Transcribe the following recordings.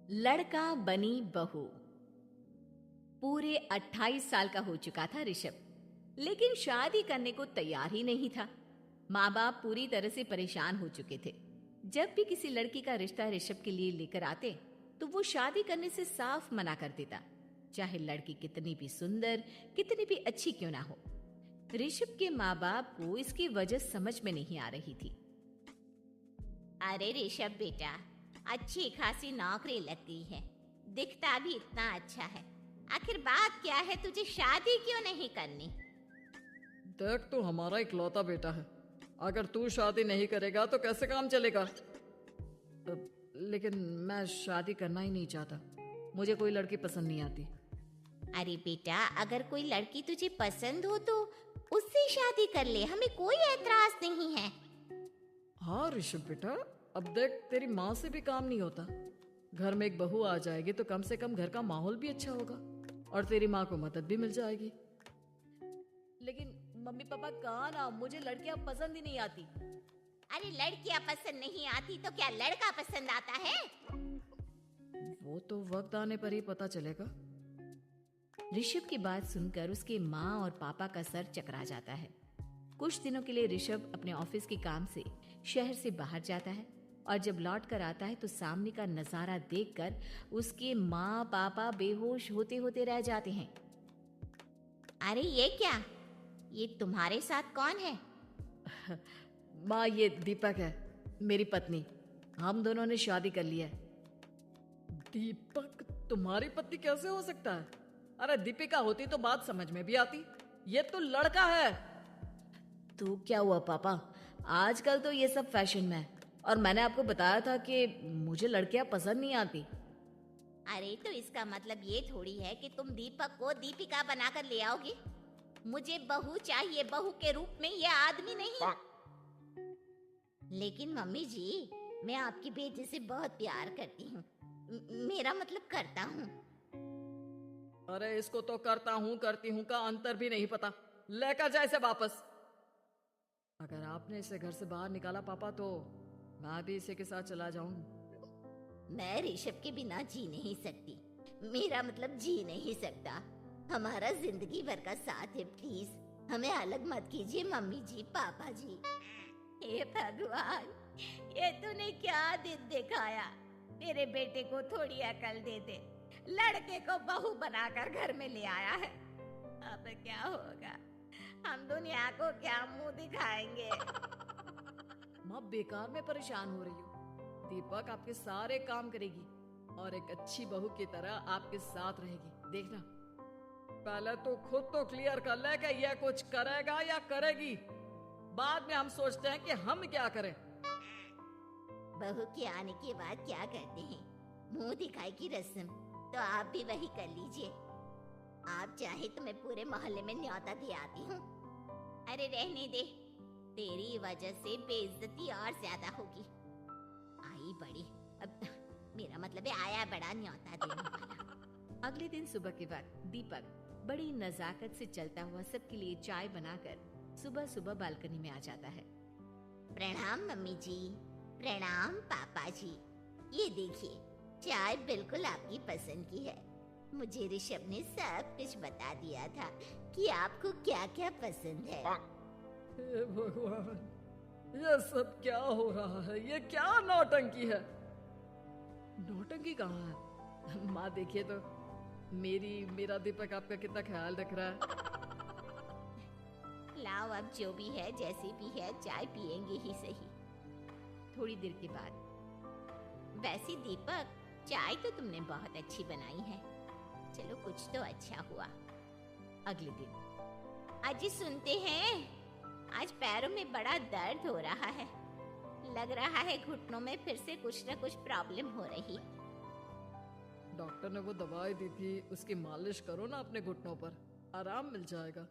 लड़का बनी बहू। पूरे 28 साल का हो चुका था ऋषभ, लेकिन शादी करने को तैयार ही नहीं था। माँ बाप पूरी तरह से परेशान हो चुके थे। जब भी किसी लड़की का रिश्ता ऋषभ के लिए लेकर आते तो वो शादी करने से साफ मना कर देता, चाहे लड़की कितनी भी सुंदर, कितनी भी अच्छी क्यों ना हो। ऋषभ के माँ बाप को इसकी वजह समझ में नहीं आ रही थी। अरे ऋषभ बेटा, अच्छी खासी नौकरी लग गई है, दिखता भी इतना अच्छा है। आखिर बात क्या है, तुझे शादी क्यों नहीं करनी? देख, तू हमारा इकलौता बेटा है। अगर तू शादी नहीं करेगा तो कैसे काम चलेगा? लेकिन मैं शादी करना ही नहीं चाहता। मुझे कोई लड़की पसंद नहीं आती। अरे बेटा, अगर कोई लड़की तुझे पसंद हो तो उससे शादी कर ले, हमें कोई ऐतराज नहीं है। हाँ ऋषभ बेटा, अब देख, तेरी माँ से भी काम नहीं होता। घर में एक बहू आ जाएगी तो कम से कम घर का माहौल भी अच्छा होगा और तेरी माँ को मदद भी मिल जाएगी। लेकिन मम्मी पापा कहाँ ना, मुझे लड़कियां पसंद ही नहीं आती। अरे लड़कियां पसंद नहीं आती तो क्या लड़का पसंद आता है? वो तो वक्त आने पर ही पता चलेगा। ऋषभ की बात सुनकर उसके माँ और पापा का सर चकरा जाता है। कुछ दिनों के लिए ऋषभ अपने ऑफिस के काम से शहर से बाहर जाता है और जब लौट कर आता है तो सामने का नजारा देखकर उसके माँ पापा बेहोश होते होते रह जाते हैं। अरे ये क्या, ये तुम्हारे साथ कौन है? माँ, ये दीपक है, मेरी पत्नी। हम दोनों ने शादी कर लिया है। दीपक तुम्हारी पत्नी कैसे हो सकता है? अरे दीपिका होती तो बात समझ में भी आती। ये तो लड़का है। तो क्या हुआ पापा, आजकल तो ये सब फैशन में है और मैंने आपको बताया था कि मुझे लड़कियां पसंद नहीं आती। अरे तो इसका मतलब ये थोड़ी है कि तुम दीपक को दीपिका बनाकर ले आओगे। मुझे बहू चाहिए, बहू के रूप में, ये आदमी नहीं। लेकिन मम्मी जी, मैं आपकी बेटी से बहुत प्यार करती हूँ। मेरा मतलब करता हूँ। अरे इसको तो करता हूँ करती हूँ का अंतर भी नहीं पता। लेकर जाए इसे वापस। अगर आपने इसे घर से बाहर निकाला पापा तो मैं भी इसी के साथ चला जाऊंगी। मैं ऋषभ के बिना जी नहीं सकती। मेरा मतलब जी नहीं सकता। हमारा जिंदगी भर का साथ है, प्लीज हमें अलग मत कीजिए मम्मी जी, पापा जी। हे भगवान, ये तूने क्या दिन दिखाया? मेरे बेटे को थोड़ी अकल दे दे। लड़के को बहू बनाकर घर में ले आया है। अब क्या होगा? हम दुनिया को क्या मुंह दिखाएंगे? माँ, बेकार में परेशान हो रही हो। दीपक आपके सारे काम करेगी और एक अच्छी बहू की तरह आपके साथ रहेगी, देखना। पहले तो खुद तो क्लियर कर ले कि यह कुछ करेगा या करेगी। बाद में हम सोचते हैं कि हम क्या करें। बहू के आने के बाद क्या करते हैं? मुंह दिखाई की रस्म तो आप भी वही कर लीजिए। आप चाहे तो मैं पूरे मोहल्ले में न्योता दे आती हूँ। अरे रहने दे, तेरी वजह से बेइज्जती और ज्यादा होगी। आई बड़ी, अब मेरा मतलब है आया बड़ा न्योता देने वाला। अगले दिन सुबह के वक्त दीपक बड़ी नजाकत से चलता हुआ सबके लिए चाय बनाकर सुबह सुबह बालकनी में आ जाता है। प्रणाम मम्मी जी, प्रणाम पापा जी। ये देखिए, चाय बिल्कुल आपकी पसंद की है। मुझे ऋषभ ने सब कुछ बता दिया था कि आपको क्या क्या पसंद है। हे भगवान, ये सब क्या हो रहा है? ये क्या नौटंकी है? नौटंकी कहाँ है? माँ देखिए तो, मेरा दीपक आपका कितना ख्याल रख रहा है। लाओ, अब जो भी है, जैसे भी है, चाय पियेंगे ही सही। थोड़ी देर के बाद, वैसे दीपक, चाय तो तुमने बहुत अच्छी बनाई है। चलो, कुछ तो अच्छा हुआ। अगले दिन, अजी सुनते हैं, आज पैरों में बड़ा दर्द हो रहा है। लग रहा है घुटनों में फिर से कुछ न कुछ प्रॉब्लम हो रही। डॉक्टर ने वो दवाई दी थी, उसकी मालिश करो ना अपने घुटनों पर, आराम मिल जाएगा।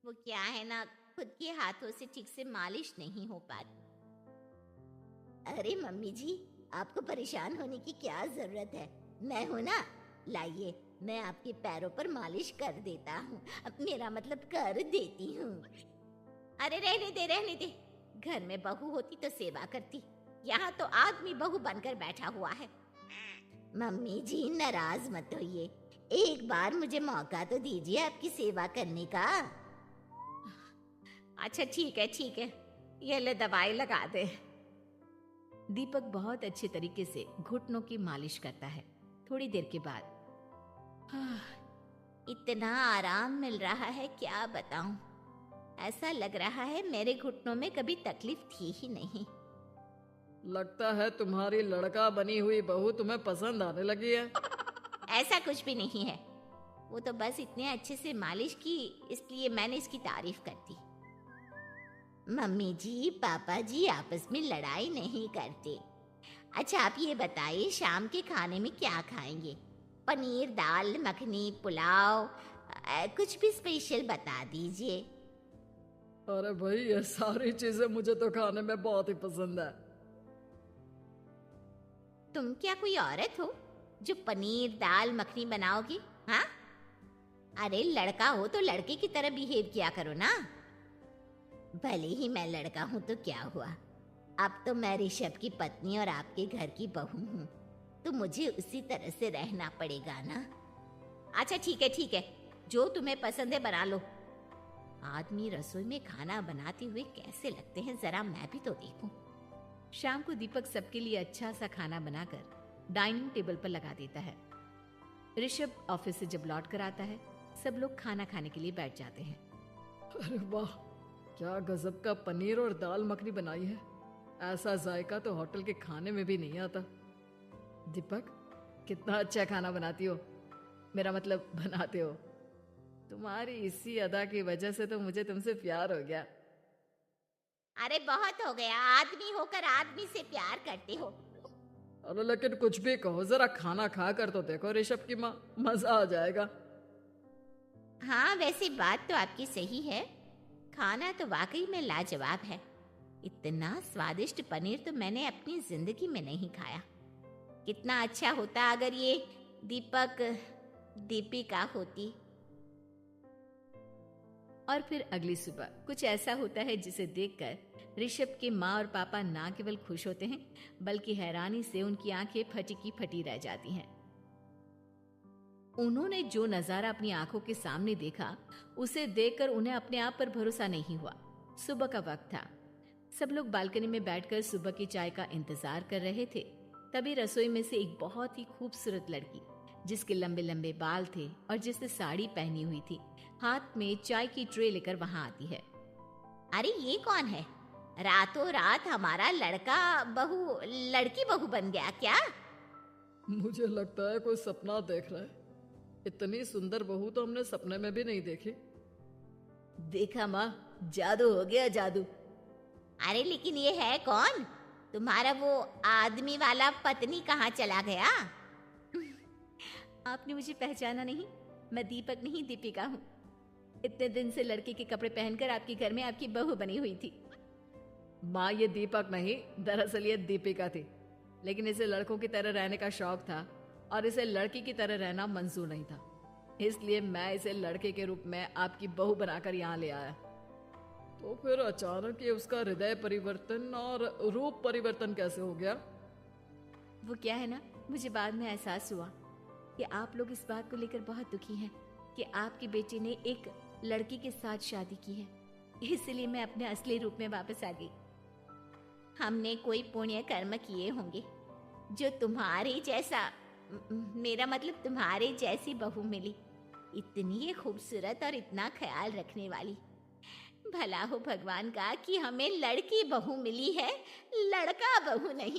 वो क्या है ना, खुद के हाथों से ठीक से मालिश नहीं हो पाती। अरे मम्मी जी, आपको परेशान होने की क्या जरूरत है? मैं हूं ना, लाइए, मैं आपके पैरों पर मालिश कर देता हूँ। अब मेरा मतलब कर देती हूँ। अरे रहने दे, रहने दे। घर में बहू होती तो सेवा करती, यहाँ तो आदमी बहू बनकर बैठा हुआ है। मम्मी जी नाराज मत होइए, एक बार मुझे मौका तो दीजिए आपकी सेवा करने का। अच्छा ठीक है, ये ले दवाई लगा दे। दीपक बहुत अच्छे तरीके से घुटनों की मालिश करता है। थोड़ी देर के बाद इतना आराम मिल रहा है क्या बताऊं। ऐसा लग रहा है मेरे घुटनों में कभी तकलीफ थी ही नहीं। लगता है तुम्हारी लड़का बनी हुई बहू तुम्हें पसंद आने लगी है। ऐसा कुछ भी नहीं है, वो तो बस इतने अच्छे से मालिश की इसलिए मैंने इसकी तारीफ कर दी। मम्मी जी पापा जी आपस में लड़ाई नहीं करते। अच्छा आप ये बताइए शाम के खाने में क्या खाएंगे? पनीर, दाल मखनी, पुलाव, कुछ भी स्पेशल बता दीजिए। अरे भाई ये सारी चीजें मुझे तो खाने में बहुत ही पसंद है। तुम क्या कोई औरत हो जो पनीर दाल मखनी बनाओगी? हाँ, अरे लड़का हो तो लड़के की तरह बिहेव किया करो ना। भले ही मैं लड़का हूं तो क्या हुआ, अब तो मैं ऋषभ की पत्नी और आपके घर की बहू हूँ, तो मुझे उसी तरह से रहना पड़ेगा ना। अच्छा ठीक है, जो तुम्हें पसंद है बना लो। आदमी रसोई में खाना बनाते हुए कैसे लगते हैं, जरा मैं भी तो देखूं। शाम को दीपक सबके लिए अच्छा सा खाना बनाकर डाइनिंग टेबल पर लगा देता है। ऋषभ ऑफिस से जब लौट कर आता है, सब लोग खाना खाने के लिए बैठ जाते हैं। अरे वाह, क्या गजब का पनीर और दाल मखनी बनाई है। ऐसा जायका तो होटल के खाने में भी नहीं आता। दीपक, कितना अच्छा खाना बनाती हो, मेरा मतलब बनाते हो। तुम्हारी इसी अदा की वजह से तो मुझे तुमसे प्यार हो गया। अरे बहुत हो गया, आदमी होकर आदमी से प्यार करते हो। अरे लेकिन कुछ भी कहो, जरा खाना खा कर तो देखो ऋषभ की माँ, मजा आ जाएगा। हाँ वैसे बात तो आपकी सही है, खाना तो वाकई में लाजवाब है। इतना स्वादिष्ट पनीर तो मैंने अपनी जिंदगी में नहीं खाया। कितना अच्छा होता अगर ये दीपिका होती। और फिर अगली सुबह कुछ ऐसा होता है जिसे देखकर ऋषभ के माँ और पापा ना केवल खुश होते हैं बल्कि हैरानी से उनकी आंखें फटी की फटी रह जाती हैं। उन्होंने जो नजारा अपनी आंखों के सामने देखा उसे देखकर उन्हें अपने आप पर भरोसा नहीं हुआ। सुबह का वक्त था, सब लोग बालकनी में बैठकर सुबह की चाय का इंतजार कर रहे थे। तभी रसोई में से एक बहुत ही खूबसूरत लड़की, जिसके लंबे लंबे बाल थे और जिसने साड़ी पहनी हुई थी, हाथ में चाय की ट्रे लेकर वहां आती है। अरे ये कौन है? रातों रात हमारा लड़की बहू बन गया क्या? मुझे लगता है कोई सपना देख रहा है। इतनी सुंदर बहू तो हमने सपने में भी नहीं देखी। देखा माँ, जादू हो गया जादू। अरे लेकिन ये है कौन? तुम्हारा वो आदमी वाला पत्नी कहाँ चला गया? आपने मुझे पहचाना नहीं? मैं दीपक नहीं दीपिका हूँ। इतने दिन से लड़के के कपड़े पहनकर आपके घर में आपकी बहू बनी हुई थी। माँ ये दीपक नहीं, दरअसल ये दीपिका थी, लेकिन इसे लड़कों की तरह रहने का शौक था और इसे लड़की की तरह रहना मंजूर नहीं था, इसलिए मैं इसे लड़के के रूप में आपकी बहू बनाकर यहाँ ले आया। तो फिर अचानक ये उसका हृदय परिवर्तन और रूप परिवर्तन कैसे हो गया? वो क्या है ना, मुझे बाद में एहसास हुआ कि आप लोग इस बात को लेकर बहुत दुखी हैं कि आपकी बेटी ने एक लड़की के साथ शादी की है, इसलिए मैं अपने असली रूप में वापस आ गई। हमने कोई पुण्य कर्म किए होंगे जो तुम्हारे जैसा, मेरा मतलब तुम्हारे जैसी बहू मिली, इतनी खूबसूरत और इतना ख्याल रखने वाली। भला हो भगवान का कि हमें लड़की बहू मिली है, लड़का बहू नहीं।